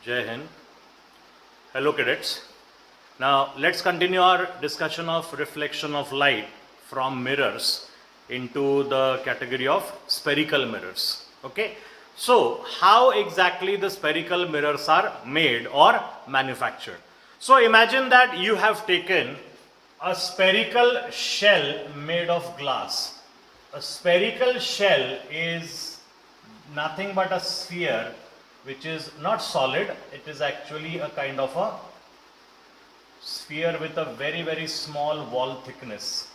Jai Hind. Hello cadets. Now let's continue our discussion of reflection of light from mirrors into the category of spherical mirrors. Okay. So how exactly the spherical mirrors are made or manufactured? So imagine that you have taken a spherical shell made of glass. A spherical shell is nothing but a sphere which is not solid, it is actually a kind of a sphere with a very small wall thickness,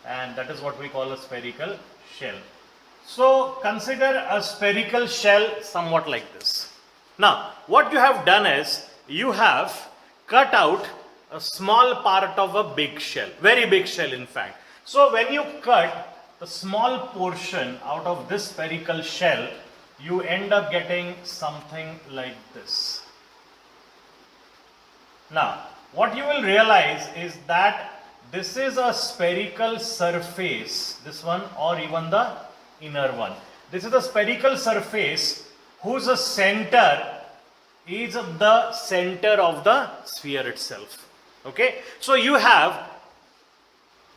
and that is what we call a spherical shell. So consider a spherical shell somewhat like this. Now what you have done is you have cut out a small part of a big shell, very big shell in fact. So when you cut the small portion out of this spherical shell, you end up getting something like this. Now, what you will realize is that this is a spherical surface, this one or even the inner one. This is a spherical surface whose center is the center of the sphere itself. Okay, so you have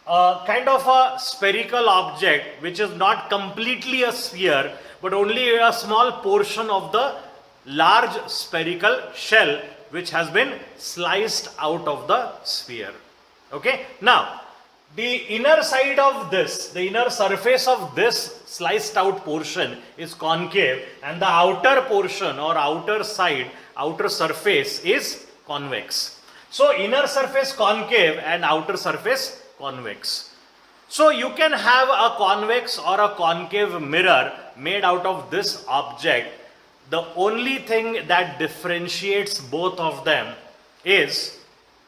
a kind of a spherical object which is not completely a sphere but only a small portion of the large spherical shell which has been sliced out of the sphere. Okay, now the inner side of this, the inner surface of this sliced out portion is concave, and the outer portion or outer side, outer surface is convex. So inner surface concave and outer surface convex. So you can have a convex or a concave mirror made out of this object. The only thing that differentiates both of them is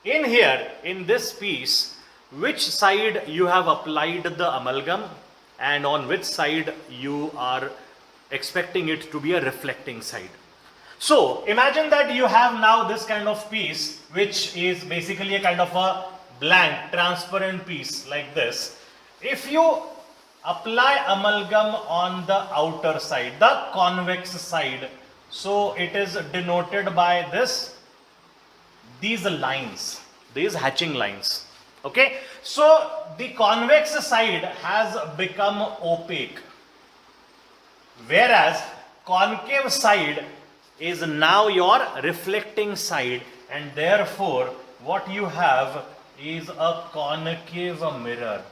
in here, in this piece, which side you have applied the amalgam and on which side you are expecting it to be a reflecting side. So imagine that you have now this kind of piece which is basically a kind of a blank transparent piece like this. If you apply amalgam on the outer side, the convex side, so it is denoted by these lines, these hatching lines. Okay, so the convex side has become opaque, whereas concave side is now your reflecting side, and therefore what you have is a concave mirror.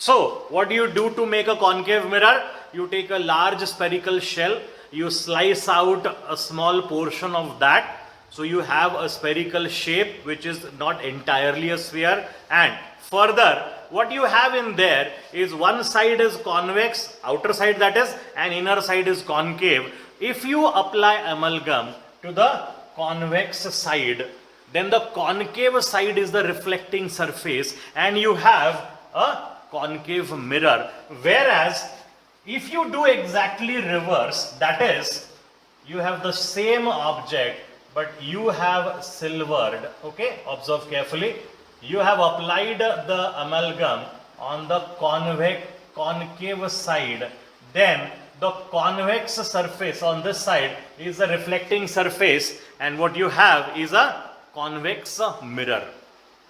So what do you do to make a concave mirror? You take a large spherical shell, you slice out a small portion of that, so you have a spherical shape which is not entirely a sphere, and further what you have in there is one side is convex, outer side that is, and inner side is concave. If you apply amalgam to the convex side, then the concave side is the reflecting surface and you have a concave mirror. Whereas if you do exactly reverse, that is, you have the same object but you have silvered. Okay, observe carefully. You have applied the amalgam on the concave side, then the convex surface on this side is a reflecting surface, and what you have is a convex mirror.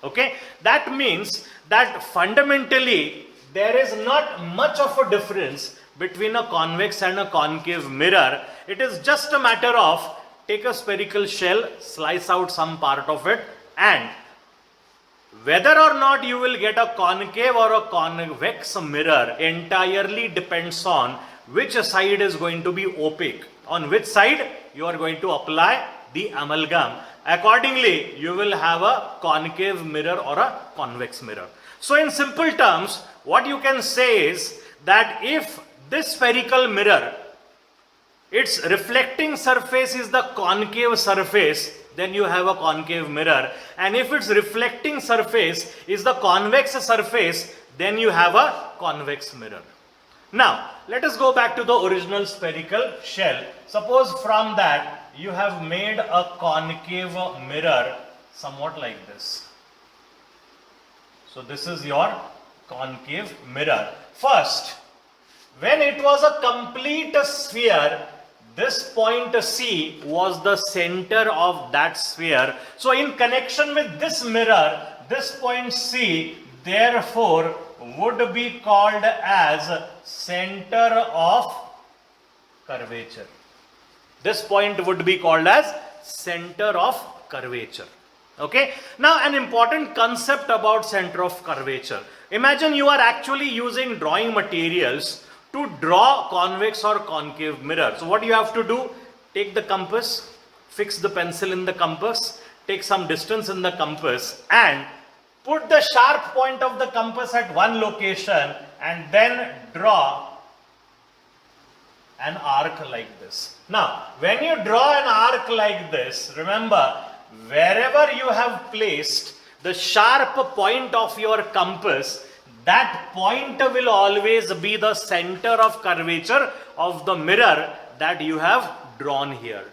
Okay, that means that fundamentally there is not much of a difference between a convex and a concave mirror. It is just a matter of take a spherical shell, slice out some part of it, and whether or not you will get a concave or a convex mirror entirely depends on which side is going to be opaque, on which side you are going to apply the amalgam. Accordingly, you will have a concave mirror or a convex mirror. So in simple terms, what you can say is that if this spherical mirror, its reflecting surface is the concave surface, then you have a concave mirror, and if its reflecting surface is the convex surface, then you have a convex mirror. Now let us go back to the original spherical shell. Suppose from that you have made a concave mirror somewhat like this. So this is your concave mirror. First, when it was a complete sphere, this point C was the center of that sphere. So in connection with this mirror, this point C therefore would be called as center of curvature. This point would be called as center of curvature. Okay. Now an important concept about center of curvature. Imagine you are actually using drawing materials to draw convex or concave mirror. So what you have to do, take the compass, fix the pencil in the compass, take some distance in the compass and put the sharp point of the compass at one location and then draw an arc like this. Now, when you draw an arc like this, remember, wherever you have placed the sharp point of your compass, that point will always be the center of curvature of the mirror that you have drawn here.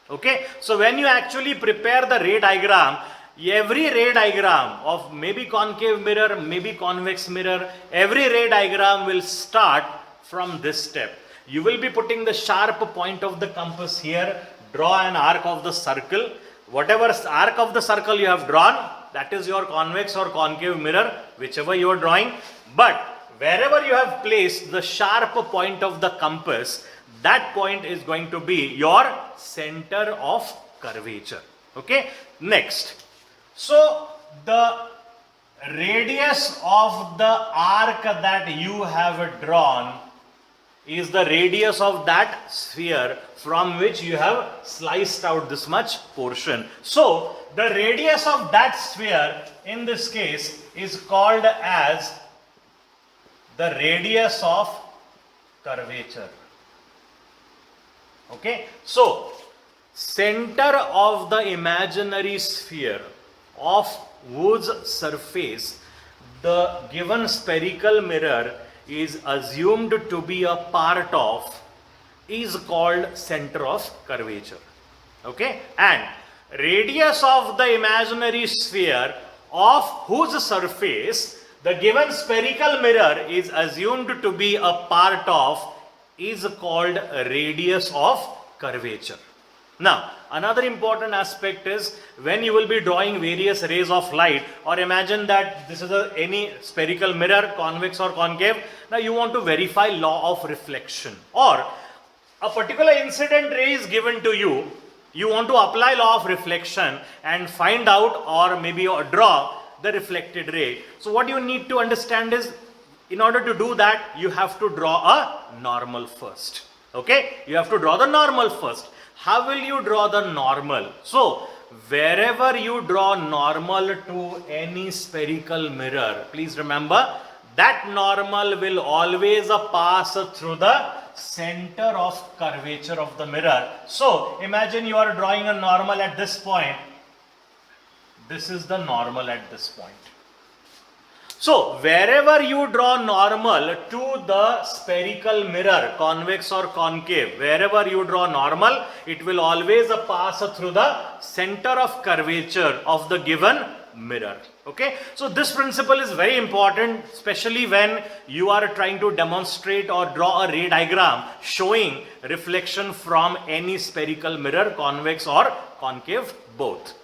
Okay, so when you actually prepare the ray diagram, every ray diagram of maybe concave mirror, maybe convex mirror, every ray diagram will start from this step. You will be putting the sharp point of the compass here, draw an arc of the circle. Whatever arc of the circle you have drawn, that is your convex or concave mirror, whichever you are drawing. But wherever you have placed the sharp point of the compass, that point is going to be your center of curvature. Okay, next. So the radius of the arc that you have drawn is the radius of that sphere from which you have sliced out this much portion. So the radius of that sphere in this case is called as the radius of curvature. Okay, so center of the imaginary sphere of whose surface the given spherical mirror is assumed to be a part of is called center of curvature. Okay, and radius of the imaginary sphere of whose surface the given spherical mirror is assumed to be a part of is called radius of curvature. Now, another important aspect is when you will be drawing various rays of light, or imagine that this is any spherical mirror, convex or concave. Now you want to verify law of reflection, or a particular incident ray is given to you. You want to apply law of reflection and find out or maybe draw the reflected ray. So what you need to understand is, in order to do that, you have to draw a normal first. Okay, you have to draw the normal first. How will you draw the normal? So wherever you draw normal to any spherical mirror, please remember that normal will always pass through the center of curvature of the mirror. So imagine you are drawing a normal at this point. This is the normal at this point. So wherever you draw normal to the spherical mirror, convex or concave, wherever you draw normal, it will always pass through the center of curvature of the given mirror. Okay, so this principle is very important, especially when you are trying to demonstrate or draw a ray diagram showing reflection from any spherical mirror, convex or concave, both.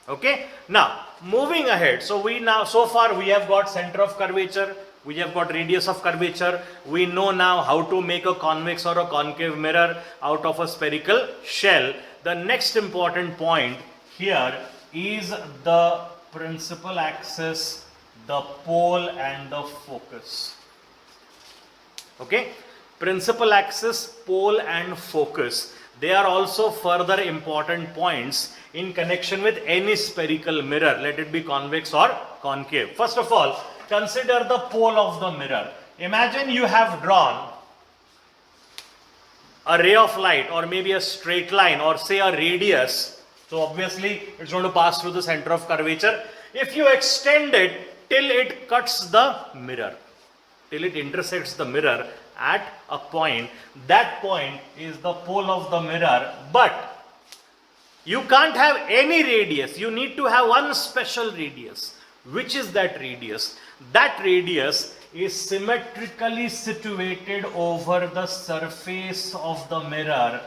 Okay, now moving ahead. So so far we have got center of curvature, we have got radius of curvature. We know now how to make a convex or a concave mirror out of a spherical shell. The next important point here is the principal axis, the pole and the focus. Okay, principal axis, pole and focus, they are also further important points in connection with any spherical mirror, let it be convex or concave. First of all, consider the pole of the mirror. Imagine you have drawn a ray of light or maybe a straight line or say a radius. So obviously it's going to pass through the center of curvature. If you extend it till it cuts the mirror, till it intersects the mirror at a point, that point is the pole of the mirror. But you can't have any radius. You need to have one special radius. Which is that radius? That radius is symmetrically situated over the surface of the mirror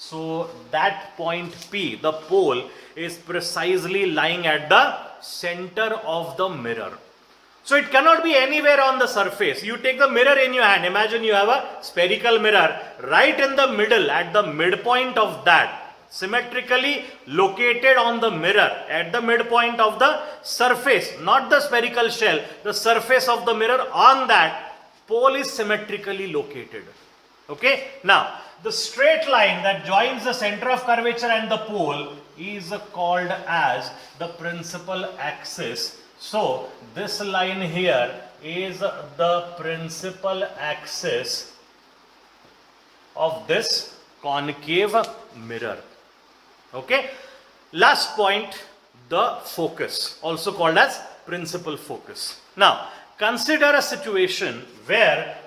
So that point P, the pole, is precisely lying at the center of the mirror. So it cannot be anywhere on the surface. You take the mirror in your hand. Imagine you have a spherical mirror right in the middle, at the midpoint of that, symmetrically located on the mirror, at the midpoint of the surface, not the spherical shell, the surface of the mirror. On that, pole is symmetrically located. Okay. Now, the straight line that joins the center of curvature and the pole is called as the principal axis. So, this line here is the principal axis of this concave mirror. Okay. Last point, the focus, also called as principal focus. Now, consider a situation where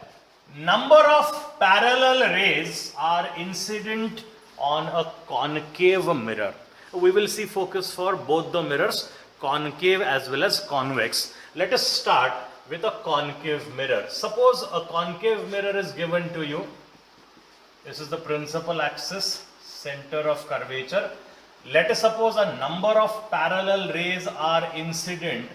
number of parallel rays are incident on a concave mirror. We will see focus for both the mirrors, concave as well as convex. Let us start with a concave mirror. Suppose a concave mirror is given to you. This is the principal axis, center of curvature. Let us suppose a number of parallel rays are incident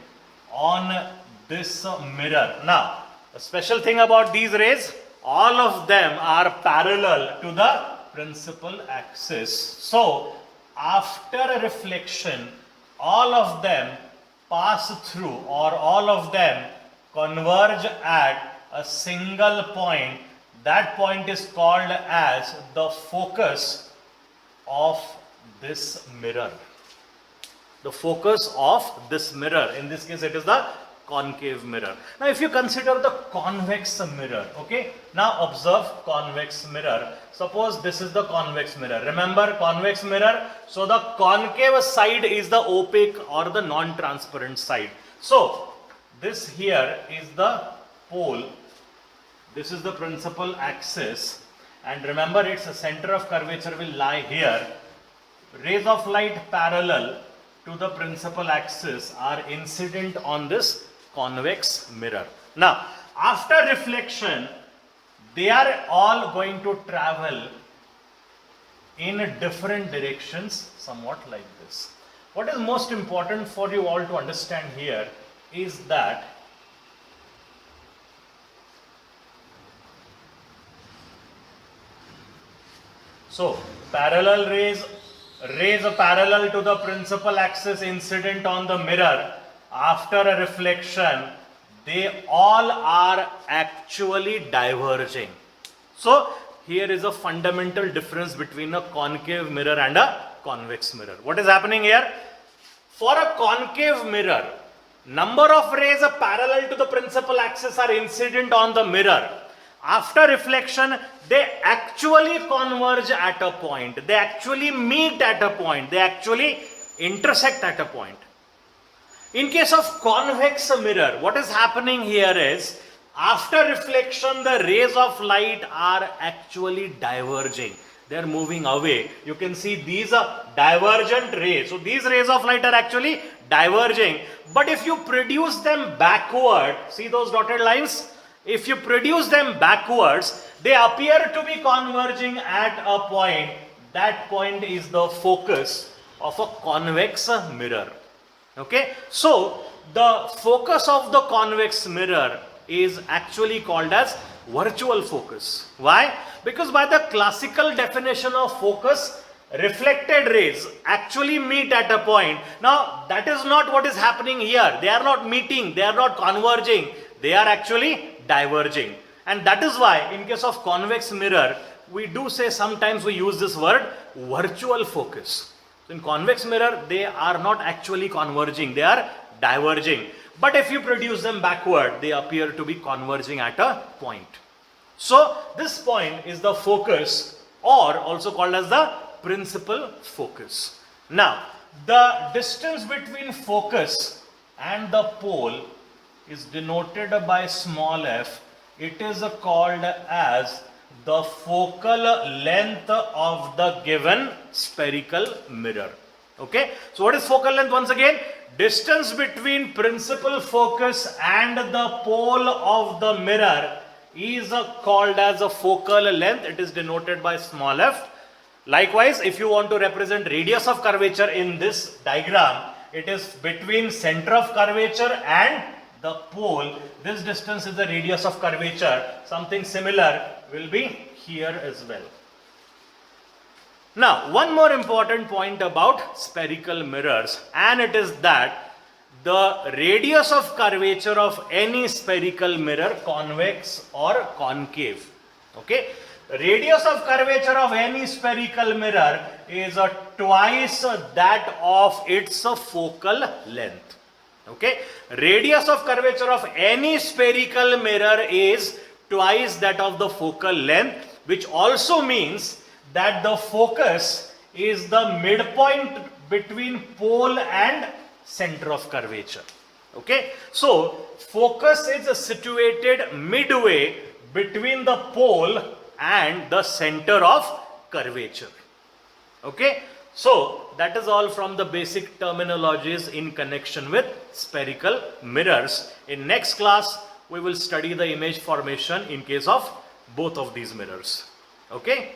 on this mirror. Now, the special thing about these rays, all of them are parallel to the principal axis. So, after a reflection, all of them pass through, or all of them converge at a single point. That point is called as the focus of this mirror. The focus of this mirror. In this case, it is the concave mirror. Now, if you consider the convex mirror, okay, now observe convex mirror. Suppose this is the convex mirror. Remember convex mirror, so the concave side is the opaque or the non-transparent side. So, this here is the pole, this is the principal axis, and remember its center of curvature will lie here. Rays of light parallel to the principal axis are incident on this convex mirror. Now, after reflection, they are all going to travel in different directions, somewhat like this. What is most important for you all to understand here is that parallel rays parallel to the principal axis incident on the mirror. After a reflection, they all are actually diverging. So, here is a fundamental difference between a concave mirror and a convex mirror. What is happening here? For a concave mirror, number of rays parallel to the principal axis are incident on the mirror. After reflection, they actually converge at a point. They actually meet at a point. They actually intersect at a point. In case of convex mirror, what is happening here is, after reflection, the rays of light are actually diverging. They are moving away. You can see these are divergent rays. So these rays of light are actually diverging. But if you produce them backward, see those dotted lines? If you produce them backwards, they appear to be converging at a point. That point is the focus of a convex mirror. Okay, so the focus of the convex mirror is actually called as virtual focus. Why? Because by the classical definition of focus, reflected rays actually meet at a point. Now, that is not what is happening here. They are not meeting, they are not converging, they are actually diverging. And that is why in case of convex mirror, we do say sometimes we use this word virtual focus. In convex mirror, they are not actually converging, they are diverging. But if you produce them backward, they appear to be converging at a point. So, this point is the focus, or also called as the principal focus. Now, the distance between focus and the pole is denoted by small f. It is called as the focal length of the given spherical mirror. Okay, so what is focal length once again? Distance between principal focus and the pole of the mirror is called as a focal length. It is denoted by small f. Likewise, if you want to represent radius of curvature in this diagram, it is between center of curvature and the pole. This distance is the radius of curvature. Something similar will be here as well. Now, one more important point about spherical mirrors, and it is that the radius of curvature of any spherical mirror, convex or concave, okay, radius of curvature of any spherical mirror is twice that of its focal length. Okay, radius of curvature of any spherical mirror is twice that of the focal length, which also means that the focus is the midpoint between pole and center of curvature. Okay, so focus is situated midway between the pole and the center of curvature. Okay, so that is all from the basic terminologies in connection with spherical mirrors. In next class, we will study the image formation in case of both of these mirrors. Okay.